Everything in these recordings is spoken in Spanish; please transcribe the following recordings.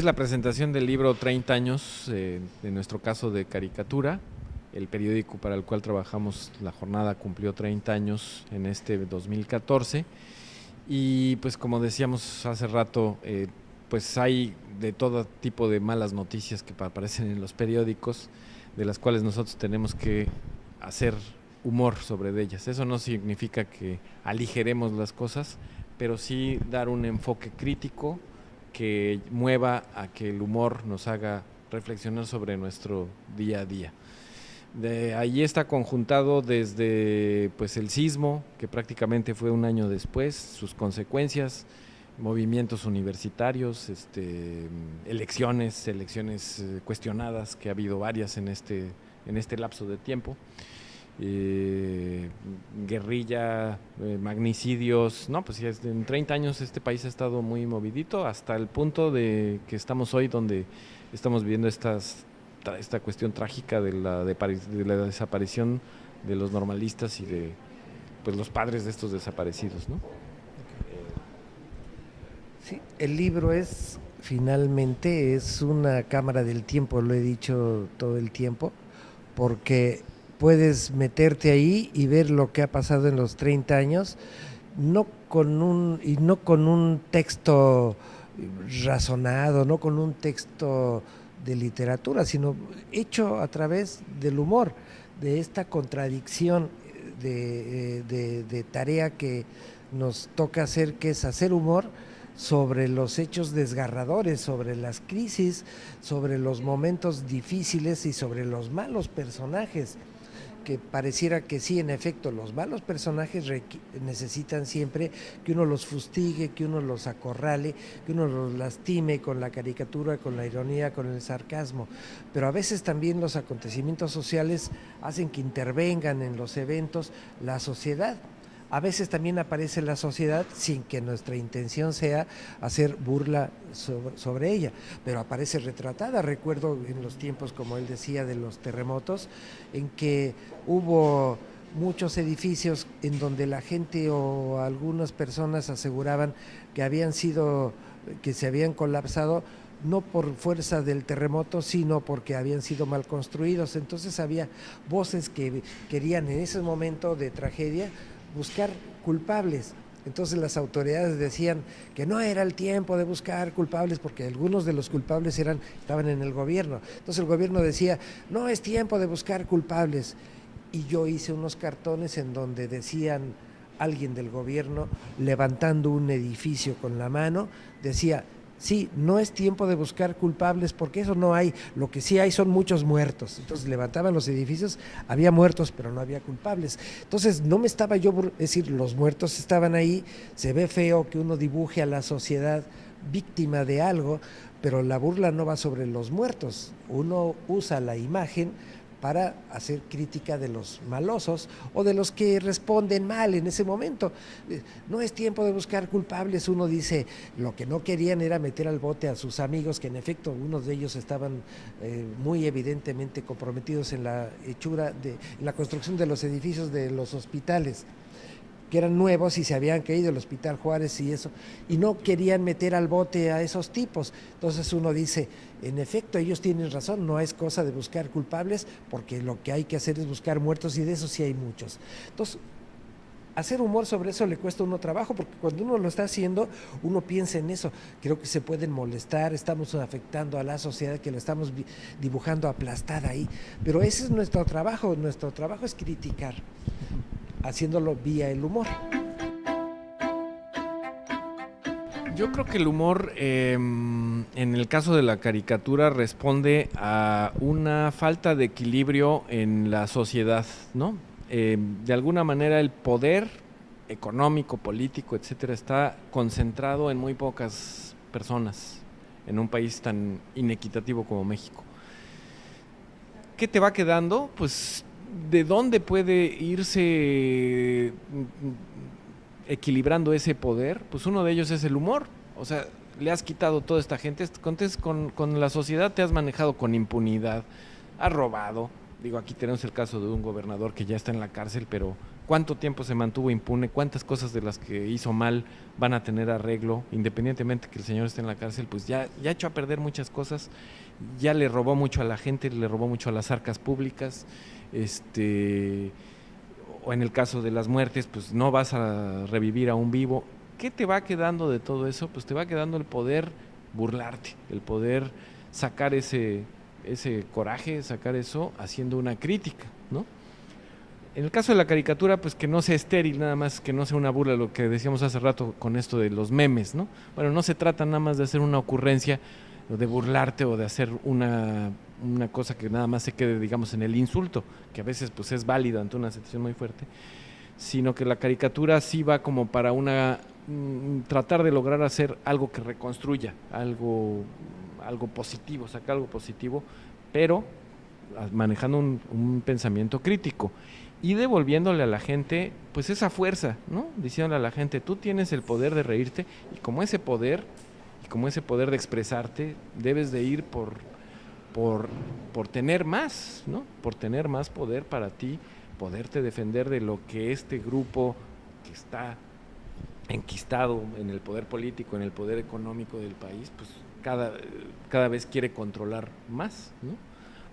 Es la presentación del libro 30 años, en nuestro caso de caricatura. El periódico para el cual trabajamos La Jornada cumplió 30 años en este 2014 y pues como decíamos hace rato, pues hay de todo tipo de malas noticias que aparecen en los periódicos, de las cuales nosotros tenemos que hacer humor sobre ellas. Eso no significa que aligeremos las cosas, pero sí dar un enfoque crítico que mueva a que el humor nos haga reflexionar sobre nuestro día a día. De ahí está conjuntado desde pues el sismo, que prácticamente fue un año después, sus consecuencias, movimientos universitarios, elecciones cuestionadas, que ha habido varias en este lapso de tiempo, guerrilla, magnicidios, no, pues en 30 años este país ha estado muy movidito hasta el punto de que estamos hoy donde estamos viviendo esta cuestión trágica de la desaparición de los normalistas y de pues los padres de estos desaparecidos, ¿no? Sí, el libro finalmente es una cámara del tiempo, lo he dicho todo el tiempo, porque puedes meterte ahí y ver lo que ha pasado en los 30 años, no con un texto razonado, no con un texto de literatura, sino hecho a través del humor, de esta contradicción de tarea que nos toca hacer, que es hacer humor sobre los hechos desgarradores, sobre las crisis, sobre los momentos difíciles y sobre los malos personajes, que pareciera que sí, en efecto, los malos personajes necesitan siempre que uno los fustigue, que uno los acorrale, que uno los lastime con la caricatura, con la ironía, con el sarcasmo, pero a veces también los acontecimientos sociales hacen que intervengan en los eventos la sociedad. A veces también aparece la sociedad sin que nuestra intención sea hacer burla sobre ella, pero aparece retratada. Recuerdo en los tiempos, como él decía, de los terremotos, en que hubo muchos edificios en donde la gente o algunas personas aseguraban que se habían colapsado no por fuerza del terremoto, sino porque habían sido mal construidos. Entonces había voces que querían en ese momento de tragedia buscar culpables. Entonces las autoridades decían que no era el tiempo de buscar culpables, porque algunos de los culpables estaban en el gobierno. Entonces el gobierno decía, no es tiempo de buscar culpables. Y yo hice unos cartones en donde decían, alguien del gobierno levantando un edificio con la mano, decía, sí, no es tiempo de buscar culpables porque eso no hay, lo que sí hay son muchos muertos. Entonces levantaban los edificios, había muertos pero no había culpables. Entonces no me estaba yo, es decir, los muertos estaban ahí, se ve feo que uno dibuje a la sociedad víctima de algo, pero la burla no va sobre los muertos, uno usa la imagen para hacer crítica de los malosos o de los que responden mal en ese momento. No es tiempo de buscar culpables, uno dice, lo que no querían era meter al bote a sus amigos, que en efecto unos de ellos estaban muy evidentemente comprometidos en la en la construcción de los edificios de los hospitales, que eran nuevos y se habían caído, el Hospital Juárez y eso, y no querían meter al bote a esos tipos. Entonces uno dice, en efecto, ellos tienen razón, no es cosa de buscar culpables, porque lo que hay que hacer es buscar muertos, y de eso sí hay muchos. Entonces, hacer humor sobre eso le cuesta a uno trabajo, porque cuando uno lo está haciendo, uno piensa en eso. Creo que se pueden molestar, estamos afectando a la sociedad, que la estamos dibujando aplastada ahí. Pero ese es nuestro trabajo es criticar, haciéndolo vía el humor. Yo creo que el humor, en el caso de la caricatura, responde a una falta de equilibrio en la sociedad, ¿no? De alguna manera el poder económico, político, etcétera, está concentrado en muy pocas personas en un país tan inequitativo como México. ¿Qué te va quedando? Pues, ¿de dónde puede irse equilibrando ese poder? Pues uno de ellos es el humor. O sea, le has quitado toda esta gente, con la sociedad te has manejado con impunidad, has robado. Digo, aquí tenemos el caso de un gobernador que ya está en la cárcel, pero cuánto tiempo se mantuvo impune, cuántas cosas de las que hizo mal van a tener arreglo, independientemente que el señor esté en la cárcel, pues ya echó a perder muchas cosas, ya le robó mucho a la gente, le robó mucho a las arcas públicas, o en el caso de las muertes, pues no vas a revivir a un vivo. ¿Qué te va quedando de todo eso? Pues te va quedando el poder burlarte, el poder sacar ese coraje, sacar eso haciendo una crítica, ¿no? En el caso de la caricatura, pues que no sea estéril, nada más, que no sea una burla, lo que decíamos hace rato con esto de los memes, ¿no? Bueno, no se trata nada más de hacer una ocurrencia, o de burlarte, o de hacer una cosa que nada más se quede, digamos, en el insulto, que a veces pues es válido ante una situación muy fuerte, sino que la caricatura sí va como para tratar de lograr hacer algo que reconstruya, algo positivo, sacar algo positivo, pero manejando un pensamiento crítico y devolviéndole a la gente pues esa fuerza, ¿no? Diciéndole a la gente, tú tienes el poder de reírte, y como ese poder de expresarte, debes de ir por tener más, ¿no? Por tener más poder para ti, poderte defender de lo que este grupo que está enquistado en el poder político, en el poder económico del país, pues cada vez quiere controlar más, ¿no?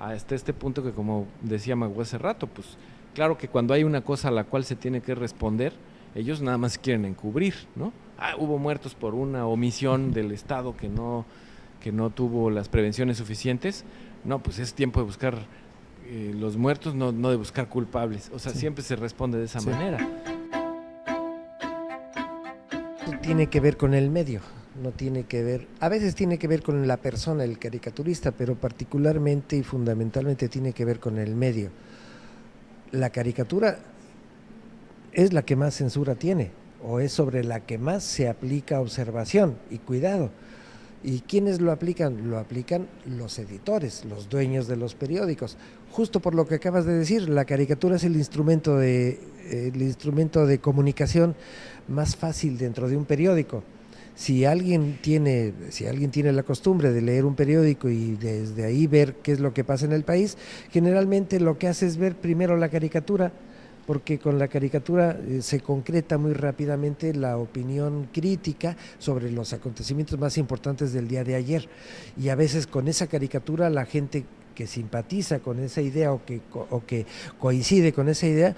Hasta este punto que, como decía Magua hace rato, pues claro que cuando hay una cosa a la cual se tiene que responder, ellos nada más quieren encubrir, ¿no? Hubo muertos por una omisión del Estado que no tuvo las prevenciones suficientes. No, pues es tiempo de buscar los muertos, no de buscar culpables. O sea, sí, siempre se responde de esa manera. Tiene que ver con el medio, no tiene que ver, a veces tiene que ver con la persona, el caricaturista, pero particularmente y fundamentalmente tiene que ver con el medio. La caricatura es la que más censura tiene, o es sobre la que más se aplica observación y cuidado. ¿Y quiénes lo aplican? Lo aplican los editores, los dueños de los periódicos. Justo por lo que acabas de decir, la caricatura es el instrumento de comunicación más fácil dentro de un periódico. Si alguien tiene la costumbre de leer un periódico y desde ahí ver qué es lo que pasa en el país, generalmente lo que hace es ver primero la caricatura, porque con la caricatura se concreta muy rápidamente la opinión crítica sobre los acontecimientos más importantes del día de ayer. Y a veces con esa caricatura la gente que simpatiza con esa idea o que coincide con esa idea,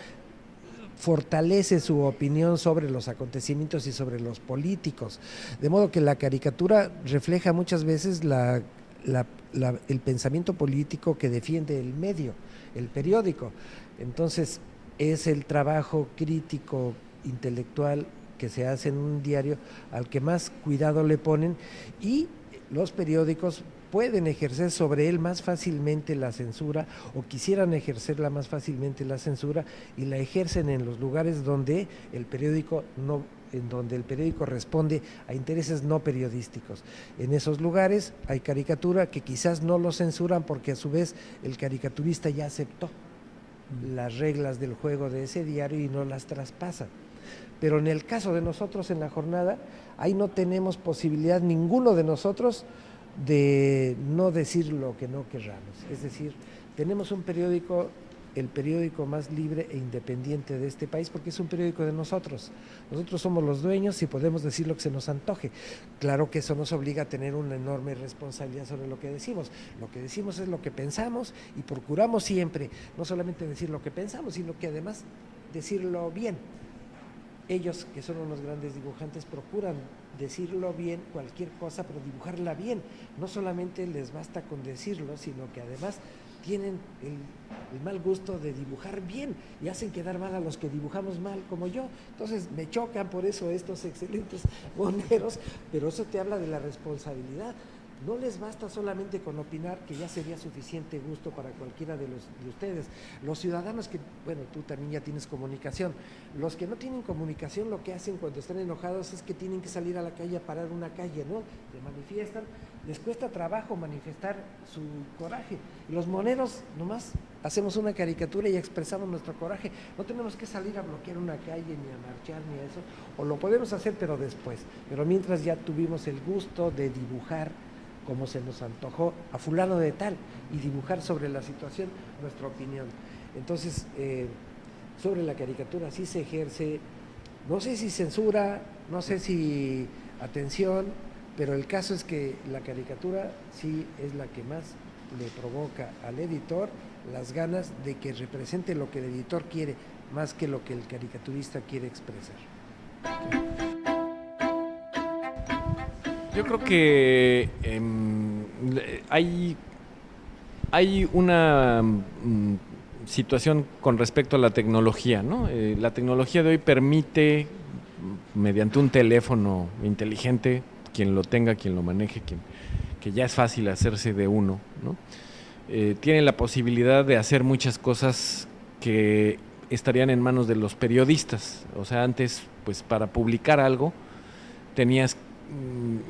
fortalece su opinión sobre los acontecimientos y sobre los políticos. De modo que la caricatura refleja muchas veces el pensamiento político que defiende el medio, el periódico. Entonces, es el trabajo crítico, intelectual que se hace en un diario al que más cuidado le ponen, y los periódicos pueden ejercer sobre él más fácilmente la censura, o quisieran ejercerla más fácilmente la censura, y la ejercen en los lugares donde el periódico responde a intereses no periodísticos. En esos lugares hay caricatura que quizás no lo censuran porque a su vez el caricaturista ya aceptó las reglas del juego de ese diario y no las traspasa. Pero en el caso de nosotros en La Jornada, ahí no tenemos posibilidad ninguno de nosotros de no decir lo que no querramos. Es decir, tenemos un periódico, el periódico más libre e independiente de este país, porque es un periódico de nosotros. Nosotros somos los dueños y podemos decir lo que se nos antoje. Claro que eso nos obliga a tener una enorme responsabilidad sobre lo que decimos. Lo que decimos es lo que pensamos, y procuramos siempre no solamente decir lo que pensamos, sino que además decirlo bien. Ellos, que son unos grandes dibujantes, procuran decirlo bien, cualquier cosa, pero dibujarla bien. No solamente les basta con decirlo, sino que además tienen el mal gusto de dibujar bien y hacen quedar mal a los que dibujamos mal, como yo. Entonces me chocan por eso estos excelentes moneros, pero eso te habla de la responsabilidad. No les basta solamente con opinar, que ya sería suficiente gusto para cualquiera de ustedes. Los ciudadanos que, bueno, tú también ya tienes comunicación. Los que no tienen comunicación, lo que hacen cuando están enojados es que tienen que salir a la calle a parar una calle, ¿no? Se manifiestan, les cuesta trabajo manifestar su coraje. Y los moneros nomás hacemos una caricatura y expresamos nuestro coraje. No tenemos que salir a bloquear una calle, ni a marchar, ni a eso. O lo podemos hacer, pero después. Pero mientras ya tuvimos el gusto de dibujar como se nos antojó a fulano de tal, y dibujar sobre la situación nuestra opinión. Entonces, sobre la caricatura sí se ejerce, no sé si censura, no sé si atención, pero el caso es que la caricatura sí es la que más le provoca al editor las ganas de que represente lo que el editor quiere, más que lo que el caricaturista quiere expresar. Yo creo que hay una situación con respecto a la tecnología, ¿no? La tecnología de hoy permite, mediante un teléfono inteligente, quien lo tenga, quien lo maneje, que ya es fácil hacerse de uno, ¿no? Tiene la posibilidad de hacer muchas cosas que estarían en manos de los periodistas. O sea, antes, pues para publicar algo, tenías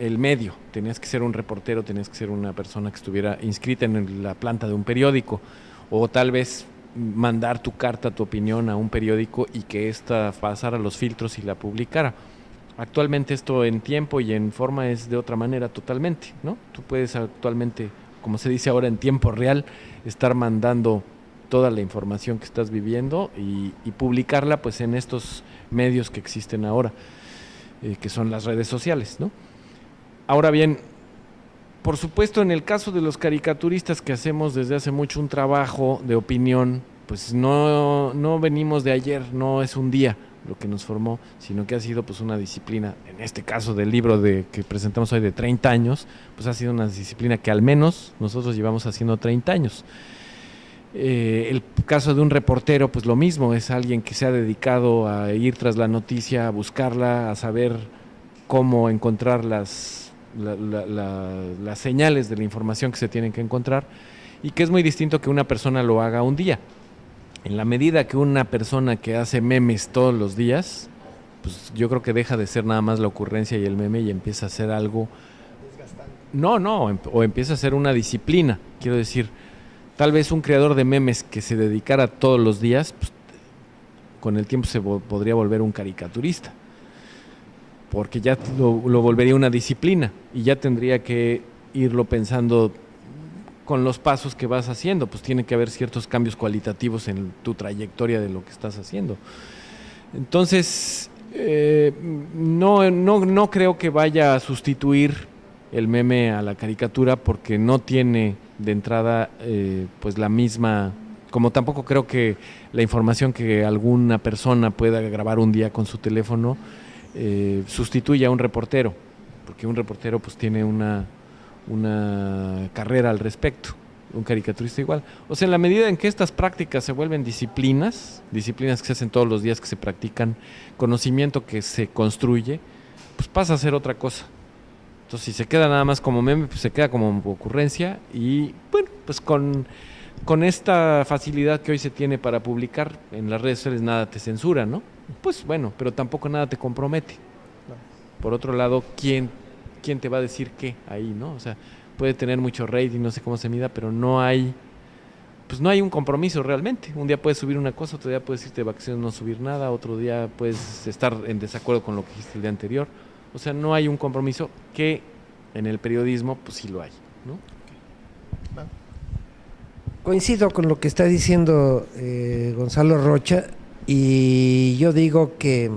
el medio, tenías que ser un reportero, tenías que ser una persona que estuviera inscrita en la planta de un periódico, o tal vez mandar tu carta, tu opinión a un periódico y que ésta pasara los filtros y la publicara. Actualmente esto en tiempo y en forma es de otra manera totalmente, ¿no? Tú puedes actualmente, como se dice ahora, en tiempo real, estar mandando toda la información que estás viviendo y publicarla pues en estos medios que existen ahora, que son las redes sociales, ¿no? Ahora bien, por supuesto, en el caso de los caricaturistas que hacemos desde hace mucho un trabajo de opinión, pues no venimos de ayer, no es un día lo que nos formó, sino que ha sido pues una disciplina, en este caso del libro que presentamos hoy de 30 años, pues ha sido una disciplina que al menos nosotros llevamos haciendo 30 años. El caso de un reportero, pues lo mismo, es alguien que se ha dedicado a ir tras la noticia, a buscarla, a saber cómo encontrar las señales de la información que se tienen que encontrar, y que es muy distinto que una persona lo haga un día. En la medida que una persona que hace memes todos los días, pues yo creo que deja de ser nada más la ocurrencia y el meme y empieza a ser algo... o empieza a ser una disciplina. Quiero decir, tal vez un creador de memes que se dedicara todos los días, pues, con el tiempo se podría volver un caricaturista, porque ya lo volvería una disciplina y ya tendría que irlo pensando con los pasos que vas haciendo, pues tiene que haber ciertos cambios cualitativos en tu trayectoria de lo que estás haciendo. Entonces, no creo que vaya a sustituir el meme a la caricatura, porque no tiene de entrada pues la misma, como tampoco creo que la información que alguna persona pueda grabar un día con su teléfono sustituya a un reportero, porque un reportero pues tiene una carrera al respecto, un caricaturista igual. O sea, en la medida en que estas prácticas se vuelven disciplinas que se hacen todos los días, que se practican, conocimiento que se construye, pues pasa a ser otra cosa. Entonces, si se queda nada más como meme, pues se queda como ocurrencia, y bueno, pues con esta facilidad que hoy se tiene para publicar en las redes sociales, nada te censura, ¿no? Pues bueno, pero tampoco nada te compromete. Por otro lado, ¿quién te va a decir qué ahí, ¿no? O sea, puede tener mucho rating, no sé cómo se mida, pero no hay un compromiso realmente. Un día puedes subir una cosa, otro día puedes irte de vacaciones, no subir nada, otro día puedes estar en desacuerdo con lo que dijiste el día anterior. O sea, no hay un compromiso, que en el periodismo pues sí lo hay, ¿no? Coincido con lo que está diciendo Gonzalo Rocha, y yo digo que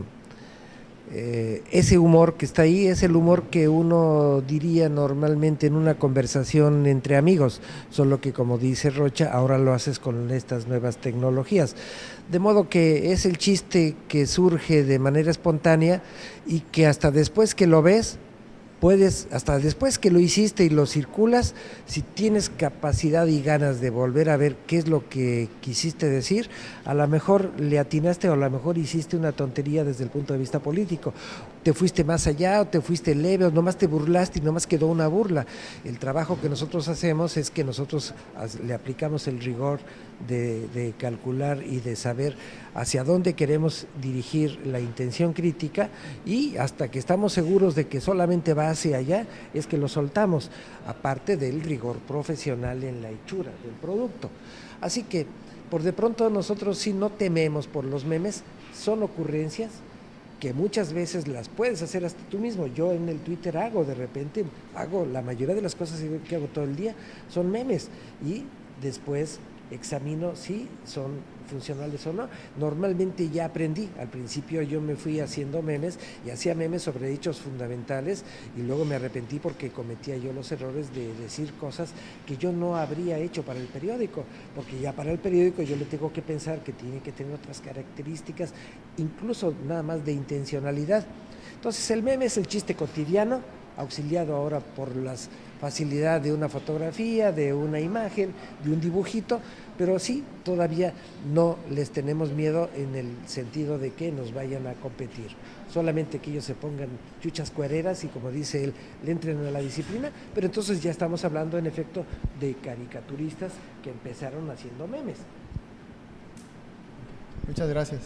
ese humor que está ahí es el humor que uno diría normalmente en una conversación entre amigos, solo que, como dice Rocha, ahora lo haces con estas nuevas tecnologías. De modo que es el chiste que surge de manera espontánea, y que hasta después que lo ves, hasta después que lo hiciste y lo circulas, si tienes capacidad y ganas de volver a ver qué es lo que quisiste decir, a lo mejor le atinaste, o a lo mejor hiciste una tontería desde el punto de vista político. Te fuiste más allá, o te fuiste leve, o nomás te burlaste y nomás quedó una burla. El trabajo que nosotros hacemos es que nosotros le aplicamos el rigor de calcular y de saber hacia dónde queremos dirigir la intención crítica, y hasta que estamos seguros de que solamente va hacia allá es que lo soltamos, aparte del rigor profesional en la hechura del producto. Así que por de pronto nosotros sí no tememos por los memes, son ocurrencias que muchas veces las puedes hacer hasta tú mismo. Yo en el Twitter de repente hago la mayoría de las cosas que hago todo el día, son memes, y después examino si son funcionales o no. Normalmente ya aprendí, al principio yo me fui haciendo memes y hacía memes sobre hechos fundamentales y luego me arrepentí porque cometía yo los errores de decir cosas que yo no habría hecho para el periódico, porque ya para el periódico yo le tengo que pensar que tiene que tener otras características, incluso nada más de intencionalidad. Entonces el meme es el chiste cotidiano, auxiliado ahora por la facilidad de una fotografía, de una imagen, de un dibujito, pero sí, todavía no les tenemos miedo en el sentido de que nos vayan a competir. Solamente que ellos se pongan chuchas cuereras y, como dice él, le entren a la disciplina, pero entonces ya estamos hablando en efecto de caricaturistas que empezaron haciendo memes. Muchas gracias.